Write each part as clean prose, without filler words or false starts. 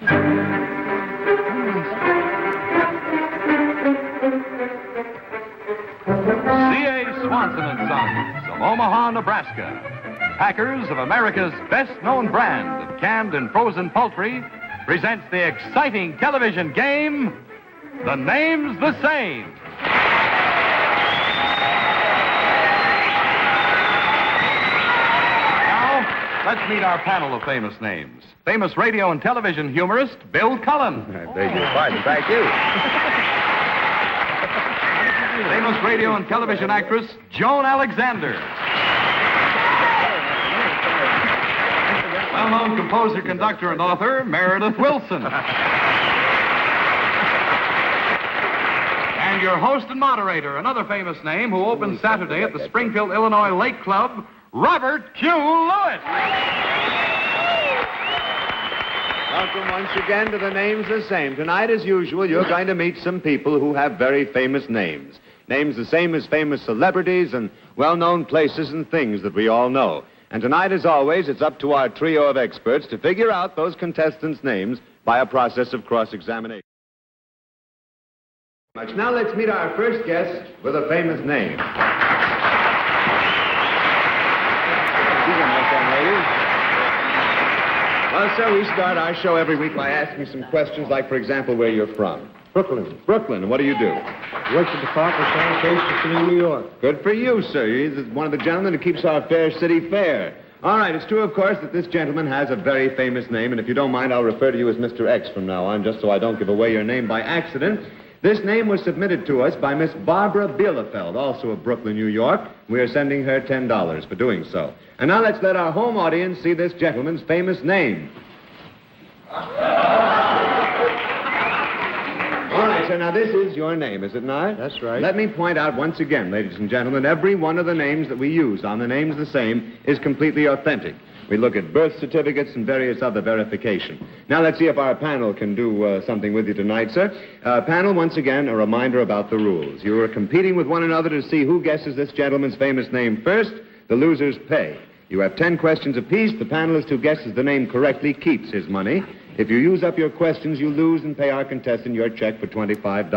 C.A. Swanson and Sons of Omaha, Nebraska, packers of America's best-known brand of canned and frozen poultry, presents the exciting television game, The Name's the Same. Now, let's meet our panel of famous names. Famous radio and television humorist, Bill Cullen. I beg your pardon. Thank you. Famous radio and television actress, Joan Alexander. Well-known composer, conductor, and author, Meredith Wilson. And your host and moderator, another famous name who opened Saturday at the Springfield, Illinois Lake Club, Robert Q. Lewis. Welcome once again to The Name's the Same. Tonight, as usual, you're going to meet some people who have very famous names. Names the same as famous celebrities and well-known places and things that we all know. And tonight, as always, it's up to our trio of experts to figure out those contestants' names by a process of cross-examination. Now let's meet our first guest with a famous name. Well, sir, we start our show every week by asking some questions like, for example, where you're from. Brooklyn. Brooklyn. And what do you do? Works at the Department of Sanitation in New York. Good for you, sir. He's one of the gentlemen who keeps our fair city fair. All right, it's true, of course, that this gentleman has a very famous name, and if you don't mind, I'll refer to you as Mr. X from now on, just so I don't give away your name by accident. This name was submitted to us by Miss Barbara Bielefeld, also of Brooklyn, New York. We are sending her $10 for doing so. And now let's let our home audience see this gentleman's famous name. All right, sir, now this is your name, is it not? That's right. Let me point out once again, ladies and gentlemen, every one of the names that we use on The Name's the Same is completely authentic. We look at birth certificates and various other verification. Now let's see if our panel can do something with you tonight, sir. Panel, once again, a reminder about the rules. You are competing with one another to see who guesses this gentleman's famous name first. The losers pay. You have 10 questions apiece. The panelist who guesses the name correctly keeps his money. If you use up your questions, you lose and pay our contestant your check for $25.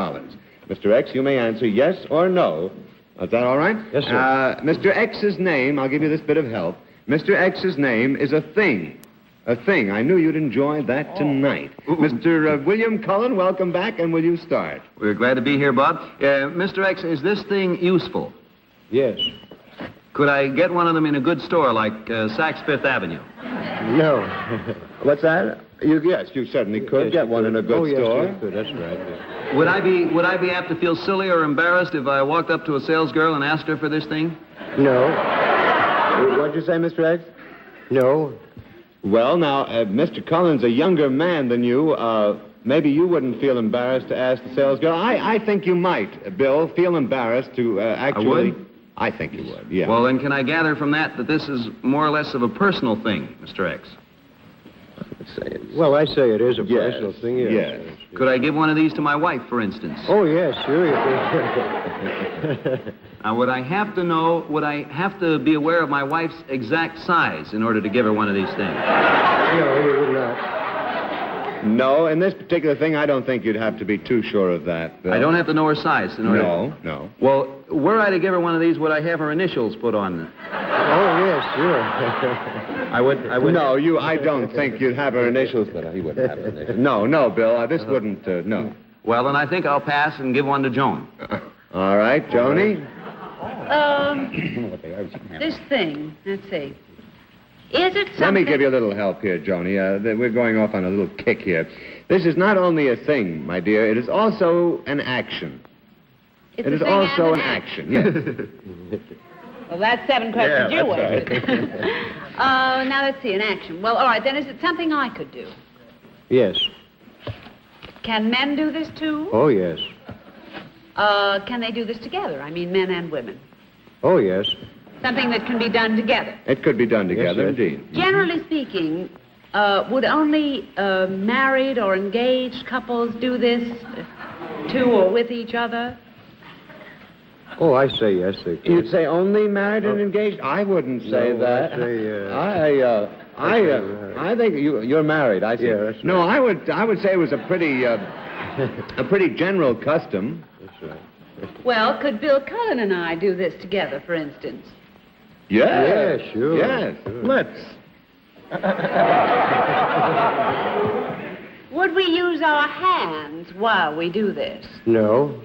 Mr. X, you may answer yes or no. Is that all right? Yes, sir. Mr. X's name, I'll give you this bit of help. Mr. X's name is a thing. A thing. I knew you'd enjoy that tonight. Mr. William Cullen, welcome back, and will you start? We're glad to be here, Bob. Mr. X, is this thing useful? Yes. Could I get one of them in a good store like Saks Fifth Avenue? No. What's that? Yes, you certainly could get one in a good store. Yes, good. That's right. Yeah. Would I be apt to feel silly or embarrassed if I walked up to a salesgirl and asked her for this thing? No. What'd you say, Mr. X? No. Well, now, Mr. Cullen's a younger man than you. Maybe you wouldn't feel embarrassed to ask the salesgirl. I think you might, Bill, feel embarrassed to actually... I would? I think you would, yeah. Well, then can I gather from that this is more or less of a personal thing, Mr. X? Well, I say it is a personal thing, yes. Yes. Could I give one of these to my wife, for instance? Oh, yes, sure you can. Now, would I have to be aware of my wife's exact size in order to give her one of these things? No, you would not. No, in this particular thing, I don't think you'd have to be too sure of that, Bill. I don't have to know her size in order... No. Well, were I to give her one of these, would I have her initials put on them? Oh, yes, sure. I would... No, I don't think you'd have her initials, but he wouldn't have her initials. No, Bill, this wouldn't, no. Well, then I think I'll pass and give one to Joan. All right, Joni? This thing, let's see. Is it something... Let me give you a little help here, Joni. We're going off on a little kick here. This is not only a thing, my dear. It is also an action. It's it is also an action, yes. Well, that's 7 questions you that's win. right. Now, let's see, an action. Well, all right, then is it something I could do? Yes. Can men do this, too? Oh, yes. Can they do this together? I mean, men and women. Oh, yes. Something that can be done together. It could be done together, Yes, indeed. Generally speaking, would only married or engaged couples do this to or with each other? Oh, I say yes, they can. You'd say only married and engaged? I wouldn't say No, that. I'd say, I think you're married. I see. Yeah, that's No, right. I would say it was a pretty general custom. That's right. Well, could Bill Cullen and I do this together, for instance? Yes. Yeah, sure. Yes. Sure. Let's. Would we use our hands while we do this? No.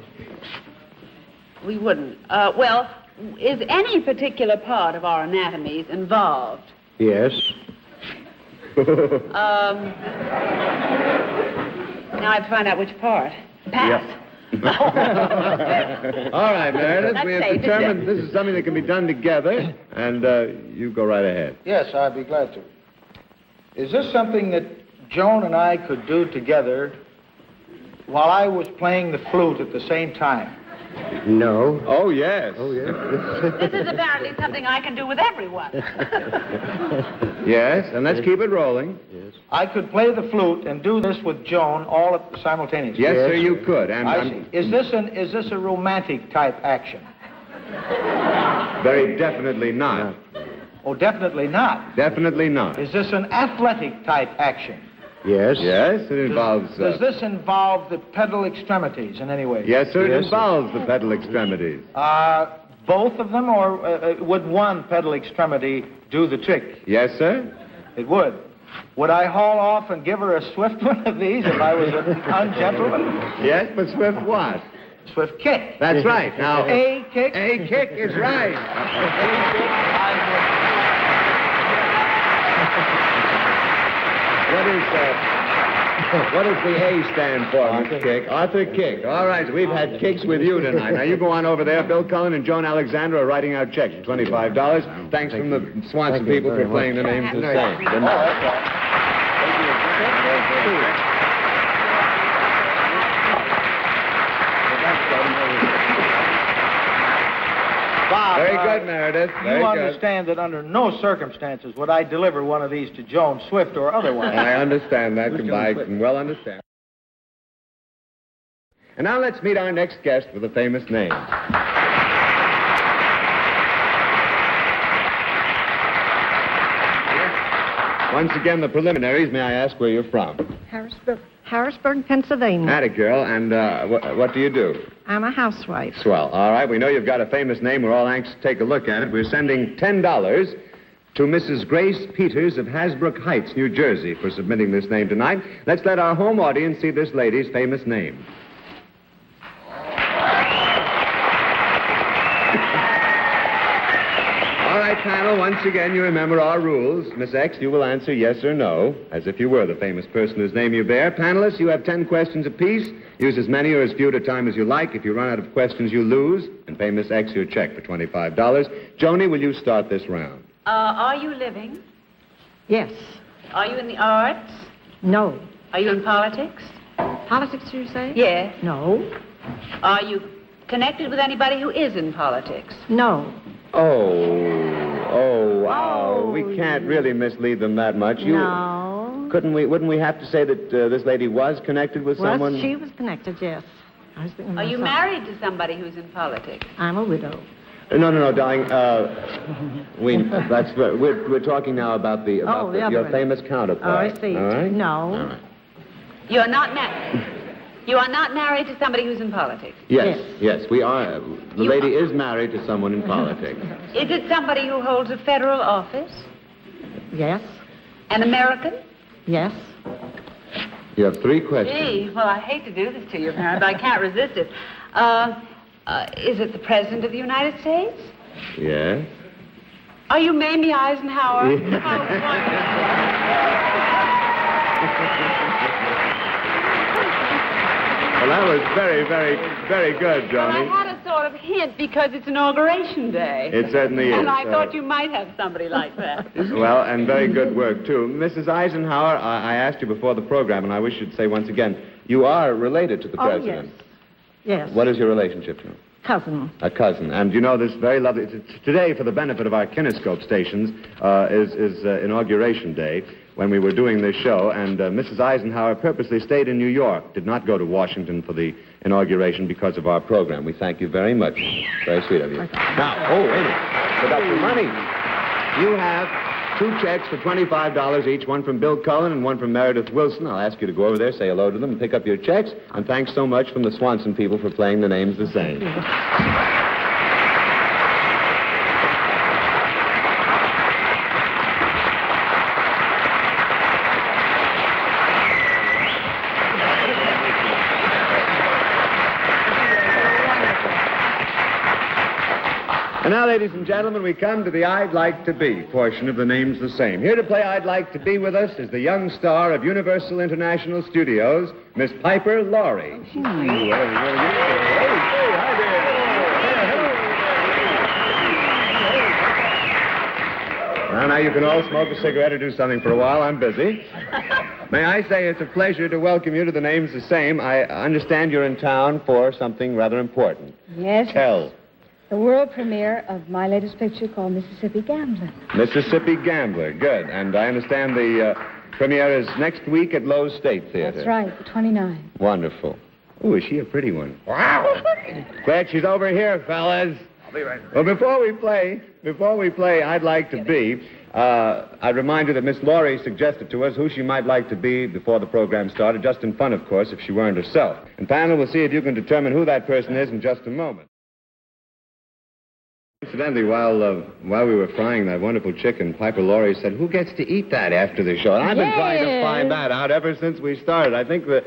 We wouldn't. Well, is any particular part of our anatomies involved? Yes. Now I have to find out which part. Pass. All right, Meredith. That's We have safe, isn't determined it? this is something that can be done together, and you go right ahead. Yes, I'd be glad to. Is this something that Joan and I could do together while I was playing the flute at the same time? No. Oh, yes. Oh, yes. This is apparently something I can do with everyone. Yes, and let's keep it rolling. Yes. I could play the flute and do this with Joan all simultaneously. Yes, Yes. sir, you could. And I see. Is this a romantic type action? very definitely not. Oh, definitely not. Definitely not. Is this an athletic type action? Yes. Yes, it involves. Does this involve the pedal extremities in any way? Yes, sir, it Yes, sir. involves the pedal extremities. Both of them, or would one pedal extremity do the trick? Yes, sir. It would. Would I haul off and give her a swift one of these if I was an ungentleman? Yes, but Swift what? Swift kick. That's right. Now, A kick. A kick is right. What does the A stand for, Mr. Kick? Arthur Kick. All right, we've had kicks with you tonight. Now, you go on over there. Bill Cullen and Joan Alexander are writing out checks for $25. Thanks from the Swanson Thank you people for very playing the much. names the same. Good night. Bob, Very good, Meredith. Very you good. understand that under no circumstances would I deliver one of these to Joan, Swift or otherwise. I understand that. I can well understand. And now let's meet our next guest with a famous name. Once again, the preliminaries. May I ask where you're from? Harrisburg, Pennsylvania. Atta girl. And what do you do? I'm a housewife. Swell. All right. We know you've got a famous name. We're all anxious to take a look at it. We're sending $10 to Mrs. Grace Peters of Hasbrook Heights, New Jersey, for submitting this name tonight. Let's let our home audience see this lady's famous name. All right, panel, once again, you remember our rules. Miss X, you will answer yes or no, as if you were the famous person whose name you bear. Panelists, you have 10 questions apiece. Use as many or as few at a time as you like. If you run out of questions, you lose, and pay Miss X your check for $25. Joni, will you start this round? Are you living? Yes. Are you in the arts? No. Are you in politics? Politics, you say? Yes. No. Are you connected with anybody who is in politics? No. Oh, we can't really mislead them that much. No. Wouldn't we have to say that this lady was connected with Well, someone? she was connected, yes. I was thinking Are you myself. married to somebody who's in politics? I'm a widow. No, darling. We're talking now about the other your one. famous counterpart. Oh, I see. All right? No. All right. You're not married. You are not married to somebody who's in politics. Yes, we are. The lady is married to someone in politics. Is it somebody who holds a federal office? Yes. An American? Yes. You have 3 questions. Gee, well, I hate to do this to you, Parent, but I can't resist it. Is it the President of the United States? Yes. Are you Mamie Eisenhower? Well, that was very, very, very good, Well, I Joni. had a sort of hint because it's inauguration day. It certainly is. And I thought you might have somebody like that. Well, and very good work, too. Mrs. Eisenhower, I asked you before the program, and I wish you'd say once again, you are related to the Oh, president. yes. What is your relationship to him? Cousin. A cousin. And you know, this very lovely... Today, for the benefit of our kinescope stations, is Inauguration Day, when we were doing this show, and Mrs. Eisenhower purposely stayed in New York, did not go to Washington for the inauguration because of our program. We thank you very much. Very sweet of you. Now, wait a minute. Forgot your money. You have 2 checks for $25 each, one from Bill Cullen and one from Meredith Wilson. I'll ask you to go over there, say hello to them, and pick up your checks. And thanks so much from the Swanson people for playing the names the same. And now, ladies and gentlemen, we come to the I'd Like to Be portion of the names the same. Here to play I'd Like to Be with us is the young star of Universal International Studios, Miss Piper Laurie. Well, now you can all smoke a cigarette or do something for a while. I'm busy. May I say it's a pleasure to welcome you to the names the same. I understand you're in town for something rather important. Yes. Tell. The world premiere of my latest picture called Mississippi Gambler. Mississippi Gambler, good. And I understand the premiere is next week at Lowe's State Theater. That's right, the 29th. Wonderful. Ooh, is she a pretty one? Wow. Glad she's over here, fellas. I'll be right back. Well, before we play, I'd Like to Be, I'd remind you that Miss Laurie suggested to us who she might like to be before the program started, just in fun, of course, if she weren't herself. And panel, we'll see if you can determine who that person is in just a moment. Incidentally, while we were frying that wonderful chicken, Piper Laurie said, "Who gets to eat that after the show?" And I've been trying to find that out ever since we started. I think the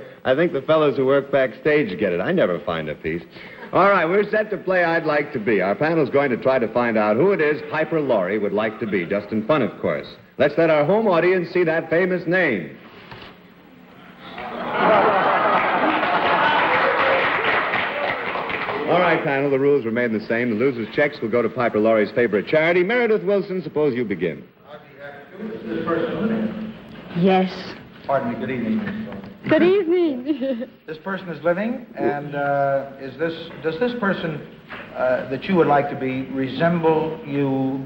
fellows who work backstage get it. I never find a piece. All right, we're set to play I'd Like to Be. Our panel's going to try to find out who it is Piper Laurie would like to be, just in fun, of course. Let's let our home audience see that famous name. All right, panel, the rules remain the same. The loser's checks will go to Piper Laurie's favorite charity. Meredith Wilson, suppose you begin. Is this person living? Yes. Pardon me, good evening. Good evening. This person is living, and does this person that you would like to be resemble you?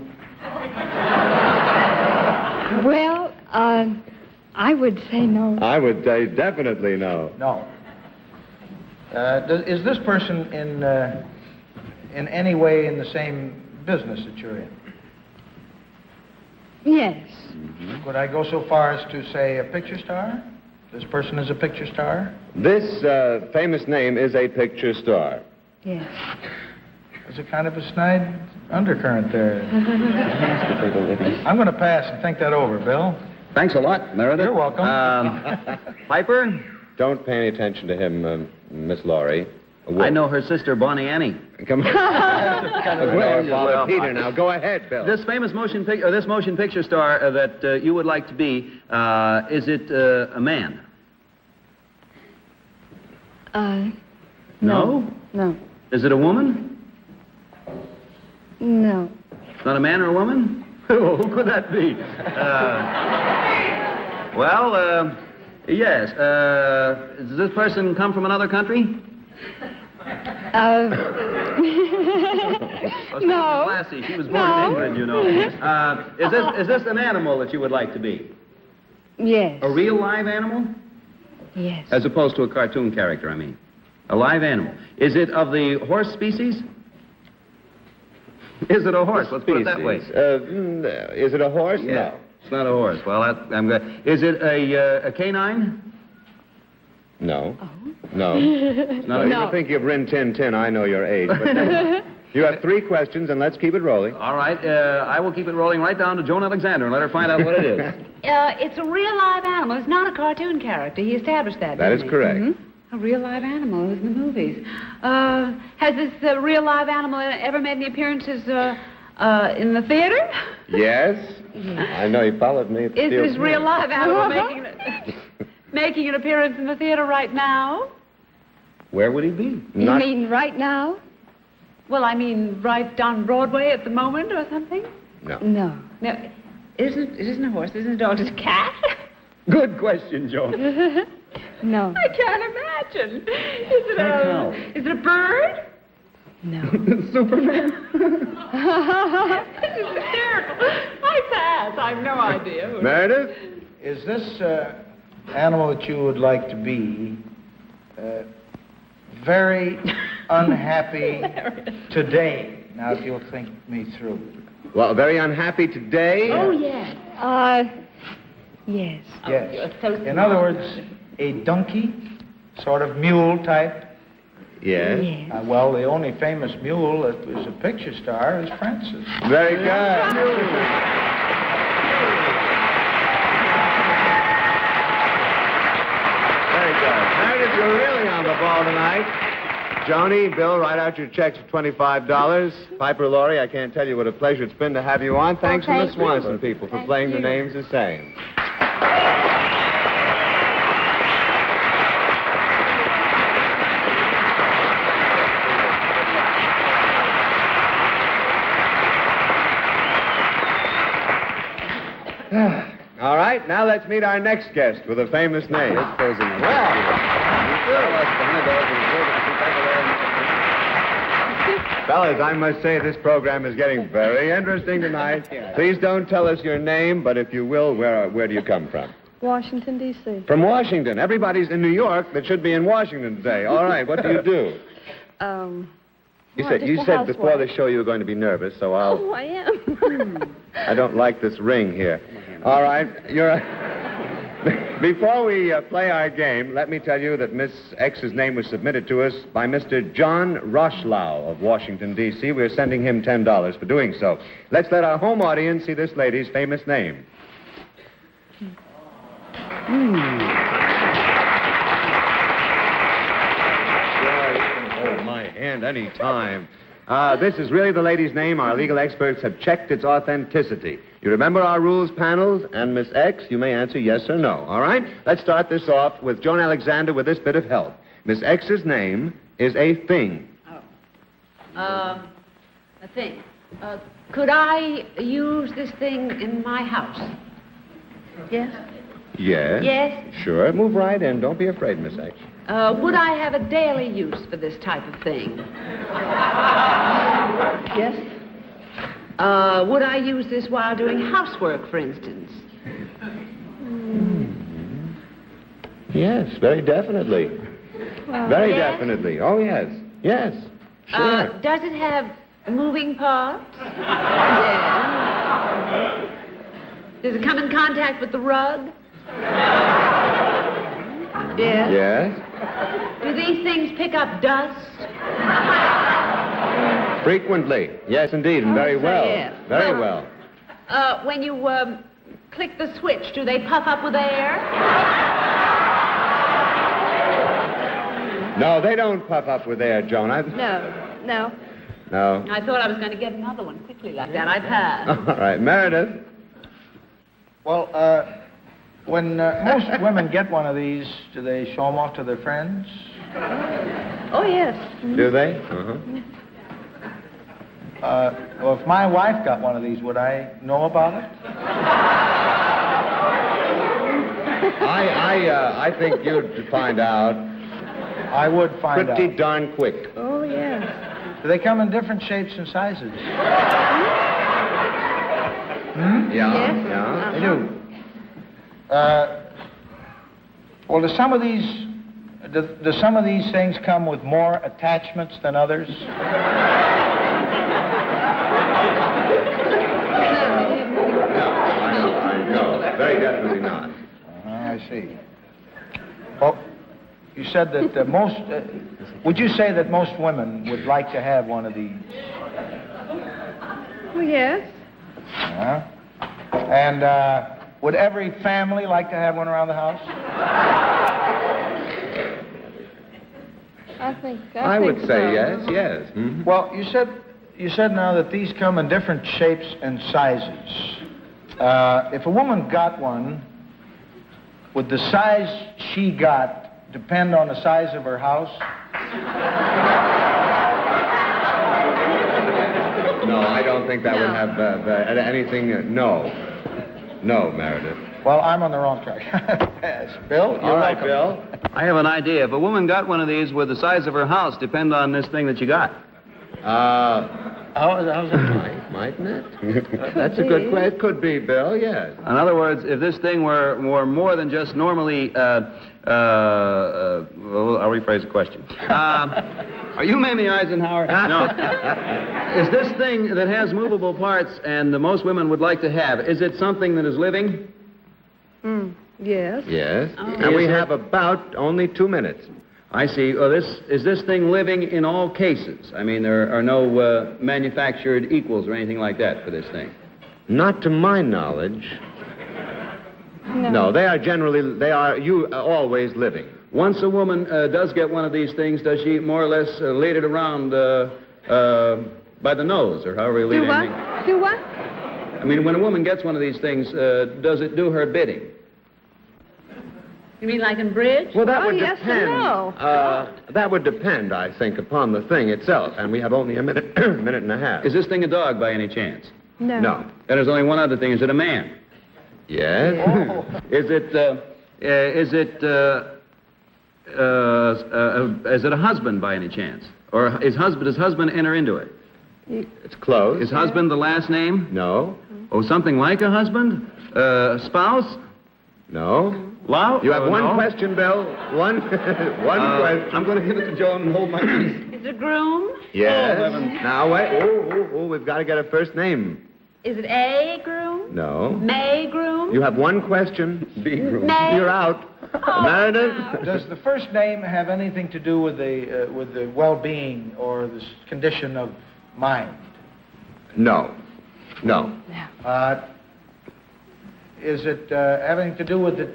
Well, I would say no. I would say definitely no. No. Is this person in any way in the same business that you're in? Yes. Mm-hmm. Could I go so far as to say a picture star? This person is a picture star? This famous name is a picture star. Yes. There's a kind of a snide undercurrent there. I'm going to pass and think that over, Bill. Thanks a lot, Meredith. You're welcome. Piper? Don't pay any attention to him, Miss Laurie. I know her sister, Bonnie Annie. Come on. Well, Peter, now go ahead, Bill. This famous motion picture star that you would like to be, is it a man? No? No. Is it a woman? No. It's not a man or a woman? Oh, who could that be? Yes. Does this person come from another country? No. Classy. She was born in England, you know. Is this an animal that you would like to be? Yes. A real live animal? Yes. As opposed to a cartoon character, I mean. A live animal. Is it of the horse species? Is it a horse? Let's put it that way. Is it a horse? Yeah. No. It's not a horse. Well, I'm glad. Is it a canine? No. Oh. No. No. You were thinking of Rin Tin Tin. I know your age. But you have 3 questions, and let's keep it rolling. All right. I will keep it rolling right down to Joan Alexander and let her find out what it is. It's a real live animal. It's not a cartoon character. He established that. That is didn't he? correct. Mhm. A real live animal who's in the movies. Has this real live animal ever made any appearances in the theater? Yes. I know you followed me. Is this real live animal making an appearance in the theater right now? Where would he be? You mean right now? Well, I mean, right on Broadway at the moment or something? No. No. No, it isn't a horse, it isn't a dog, it's a cat. Good question, Joan. No. I can't imagine. Is it a bird? No. Superman? This is hysterical. I pass. I have no idea. Meredith? Is this animal that you would like to be very unhappy today? Now, if you'll think me through. Well, very unhappy today. Oh, yes. Yes. Yes. you're so In smart. other words, a donkey, sort of mule type. Yes. Yes. Well, the only famous mule that was a picture star is Francis. Very good. Very good. Meredith, you're really on the ball tonight. Joni, Bill, write out your checks of $25. Piper, Laurie, I can't tell you what a pleasure it's been to have you on. Thanks from the thank you. Swanson people for playing the names the same. All right, now let's meet our next guest with a famous name. Fellas, I must say this program is getting very interesting tonight. Please don't tell us your name, but if you will, where do you come from? Washington, D.C. From Washington. Everybody's in New York that should be in Washington today. All right, what do you do? You just a said before housewife. the show you were going to be nervous, so I'll... Oh, I am. I don't like this ring here. All right, Before we play our game, let me tell you that Miss X's name was submitted to us by Mr. John Roshlau of Washington, D.C. We're sending him $10 for doing so. Let's let our home audience see this lady's famous name. Sure, you can hold my hand any time. This is really the lady's name. Our legal experts have checked its authenticity. You remember our rules panels? And Miss X, you may answer yes or no. All right? Let's start this off with Joan Alexander with this bit of help. Miss X's name is a thing. A thing. Could I use this thing in my house? Yes? Yes? Yes? Sure. Move right in. Don't be afraid, Miss X. Would I have a daily use for this type of thing? Yes. Would I use this while doing housework, for instance? Yes, very definitely. Very yes? definitely. Oh, yes. Yes. Sure. Does it have moving parts? Yes. Does it come in contact with the rug? Yes. Yes. Do these things pick up dust? Frequently. Yes, indeed, and very well. yes. Very well. When you click the switch, do they puff up with air? No, they don't puff up with air, Joan. No. No. I thought I was going to get another one quickly like that. I passed. All right, Meredith. Well, when most women get one of these, do they show them off to their friends? Oh, yes. Do they? Uh-huh. Well, if my wife got one of these, would I know about it? I think you'd find out I would find out. pretty darn quick. Oh, yes. Do they come in different shapes and sizes? Yeah. Yes. Yeah. They do. Well, do some of these things come with more attachments than others? No, very definitely not. I see. Well, you said that most... would you say that most women would like to have one of these? Oh, yes. And would every family like to have one around the house? I would think say so. yes, yes. Mhm. Well, you said now that these come in different shapes and sizes. If a woman got one, would the size she got depend on the size of her house? No, I don't think that would have anything. No, Meredith. Well, I'm on the wrong track. Yes. Bill, you're All right, welcome. Bill. I have an idea. If a woman got one of these, would the size of her house depend on this thing that you got? How's that? Mightn't it? That's a good question. It could be, Bill, yes. In other words, if this thing were more than just normally, well, I'll rephrase the question. Are you Mamie Eisenhower? No. Is this thing that has movable parts and most women would like to have, is it something that is living? Yes. Yes. And we have about only 2 minutes. I see. Well, is this thing living in all cases? I mean, there are no manufactured equals or anything like that for this thing. Not to my knowledge. No, they are always living. Once a woman does get one of these things, does she more or less lead it around by the nose, or however you lead anything? Do what? I mean, when a woman gets one of these things, does it do her bidding? You mean like in bridge? Well, that would yes depend. and no. That would depend, I think, upon the thing itself. And we have only a minute, minute and a half. Is this thing a dog by any chance? No. No. Then there's only one other thing. Is it a man? Yes. Is it a husband by any chance? Or does husband enter into it? It's close. Is husband the last name? No. Oh, something like a husband? Spouse? No. Love? You have one no. question, Bill. One question. I'm going to give it to Joan and hold my peace. Is it a groom? Yes. Oh, heavens. Now, wait. Oh, we've got to get a first name. Is it A groom? No. May groom? You have one question. B groom. May? You're out. Oh, Meredith? no. Does the first name have anything to do with the well-being or the condition of mind? No. No. Is it having to do with the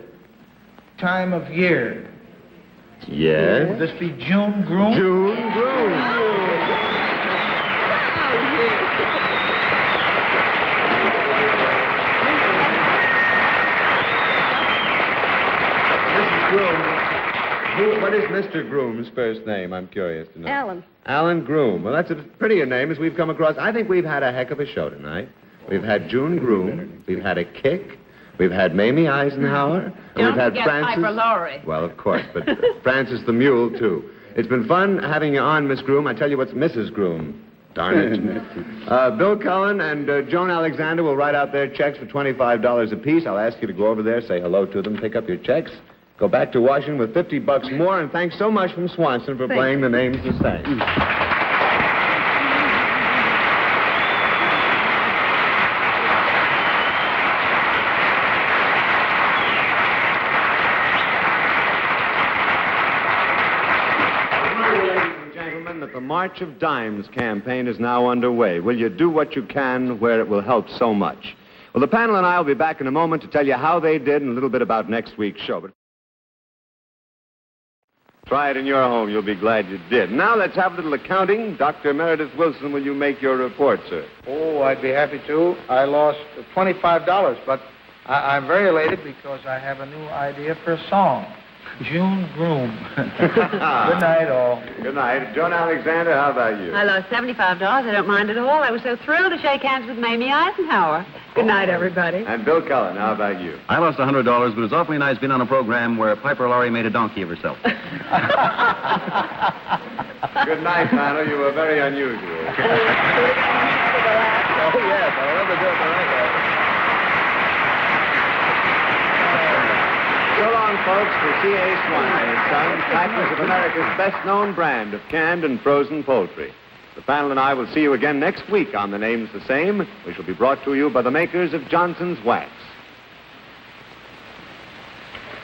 time of year? Would Yes. this be June groom? June Groom. Mrs. Groom, what is Mr. Groom's first name? I'm curious to know. Alan. Alan Groom. Well, that's a prettier name as we've come across. I think we've had a heck of a show tonight. We've had June Groom. We've had a kick. We've had Mamie Eisenhower. And Don't we've had forget Francis. Piper Laurie. Well, of course, but Francis the Mule, too. It's been fun having you on, Miss Groom. I tell you what's Mrs. Groom. Darn it. Bill Cullen and Joan Alexander will write out their checks for $25 apiece. I'll ask you to go over there, say hello to them, pick up your checks, go back to Washington with $50 more, and thanks so much from Swanson for playing the names the same. The March of Dimes campaign is now underway. Will you do what you can where it will help so much? Well, the panel and I will be back in a moment to tell you how they did and a little bit about next week's show. But try it in your home. You'll be glad you did. Now let's have a little accounting. Dr. Meredith Wilson, will you make your report, sir? Oh, I'd be happy to. I lost $25, but I'm very elated because I have a new idea for a song. June Groom. Good night, all. Good night. Joan Alexander, how about you? I lost $75. I don't mind at all. I was so thrilled to shake hands with Mamie Eisenhower. Good night, everybody. And Bill Cullen, how about you? I lost $100, but it was awfully nice being on a program where Piper Laurie made a donkey of herself. Good night, panel. You were very unusual. Oh, yes. I love the joke. I like that. So long, folks, for C.A. Swan and Sons, packers of America's best-known brand of canned and frozen poultry. The panel and I will see you again next week on The Name's the Same, which will be brought to you by the makers of Johnson's Wax.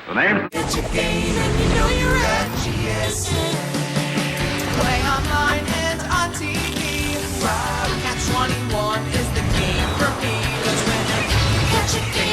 The name... It's a game and you know you're at GSN. Play online and on TV. Wow, Catch 21 is the game for me. That's when you catch a game.